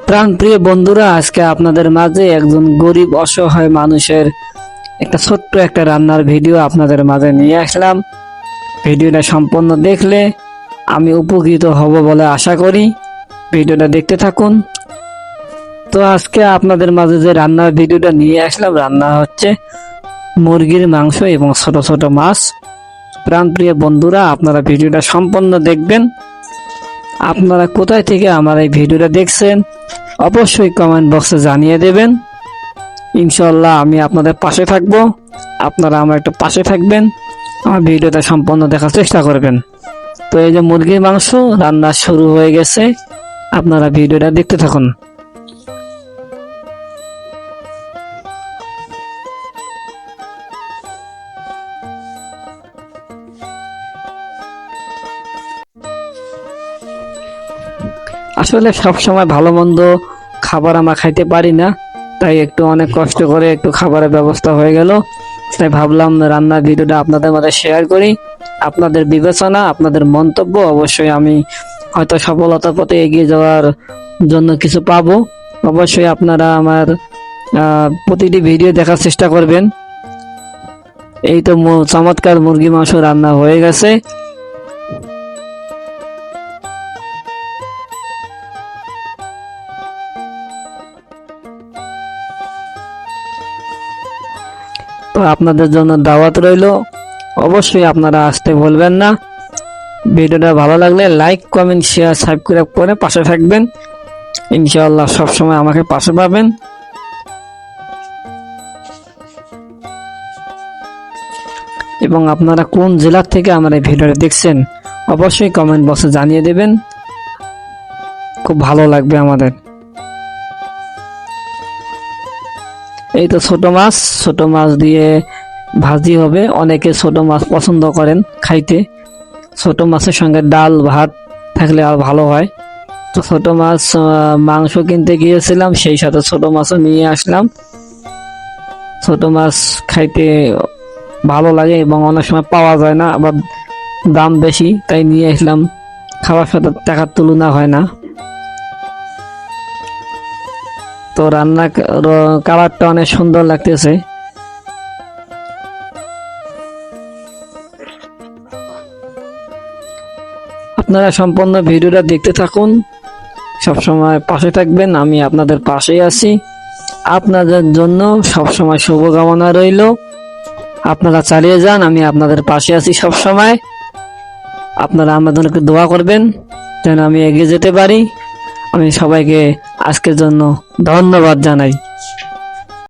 প্রাণপ্রিয় বন্ধুরা, আজকে আপনাদের মাঝে একজন গরিব অসহায় মানুষের একটা ছোট্ট একটা রান্নার ভিডিও আপনাদের মাঝে নিয়ে আসলাম। ভিডিওটা সম্পূর্ণ দেখলে আমি উপকৃত হব বলে আশা করি। ভিডিওটা দেখতে থাকুন। তো আজকে আপনাদের মাঝে যে রান্নার ভিডিওটা নিয়ে আসলাম, রান্না হচ্ছে মুরগির মাংস এবং ছোট ছোট মাছ। প্রাণপ্রিয় বন্ধুরা, আপনারা ভিডিওটা সম্পূর্ণ দেখবেন। আপনারা কোথায় থেকে আমার এই ভিডিওটা দেখছেন অবশ্যই কমেন্ট বক্সে জানিয়ে দেবেন। ইনশাআল্লাহ আমি আপনাদের পাশে থাকবো, আপনারা আমার একটু পাশে থাকবেন, আমার ভিডিওটা সম্পূর্ণ দেখার চেষ্টা করবেন। তো এই যে মুরগির মাংস রান্না শুরু হয়ে গেছে, আপনারা ভিডিওটা দেখতে থাকুন। আসলে সব সময় ভালো মন্দ খাবার আমরা খাইতে পারি না, তাই একটু অনেক কষ্ট করে একটু খাবারের ব্যবস্থা হয়ে গেল। তাই ভাবলাম রান্নার ভিডিওটা আপনাদের মধ্যে শেয়ার করি। আপনাদের বিবেচনা, আপনাদের মন্তব্য অবশ্যই আমি হয়তো সফলতার পথে এগিয়ে যাওয়ার জন্য কিছু পাবো। অবশ্যই আপনারা আমার প্রতিটি ভিডিও দেখার চেষ্টা করবেন। এই তো চমৎকার মুরগি মাংস রান্না হয়ে গেছে। তো আপনাদের জন্য দাওয়াত রইল, অবশ্যই আপনারা আসতে ভুলবেন না। ভিডিওটা ভালো লাগলে লাইক, কমেন্ট, শেয়ার, সাবস্ক্রাইব করে পাশে থাকবেন। ইনশাআল্লাহ সবসময় আমাকে পাশে পাবেন। এবং আপনারা কোন জেলা থেকে আমার এই ভিডিওটা দেখছেন অবশ্যই কমেন্ট বক্সে জানিয়ে দেবেন, খুব ভালো লাগবে আমাদের। এই তো ছোট মাছ দিয়ে ভাজি হবে। অনেকে ছোট মাছ পছন্দ করেন খাইতে, ছোট মাছের সঙ্গে ডাল ভাত থাকলে আর ভালো হয়। তো ছোট মাছ মাংস কিনতে গিয়েছিলাম, সেই সাথে ছোট মাছও নিয়ে আসলাম। ছোট মাছ খাইতে ভালো লাগে এবং অনেক সময় পাওয়া যায় না, আবার দাম বেশি, তাই নিয়ে আসলাম। খাওয়ার সাথে টাকার তুলনা হয় না। তো রান্না কালারটা অনেক সুন্দর লাগতেছে। আপনারা সম্পূর্ণ ভিডিওটা দেখতে থাকুন, সবসময় পাশে থাকবেন, আমি আপনাদের পাশেই আছি। আপনাদের জন্য সবসময় শুভকামনা রইল। আপনারা চালিয়ে যান, আমি আপনাদের পাশে আছি সবসময়। আপনারা আমাদেরকে দোয়া করবেন যেন আমি এগিয়ে যেতে পারি। আমি সবাইকে আজকের জন্য ধন্যবাদ জানাই।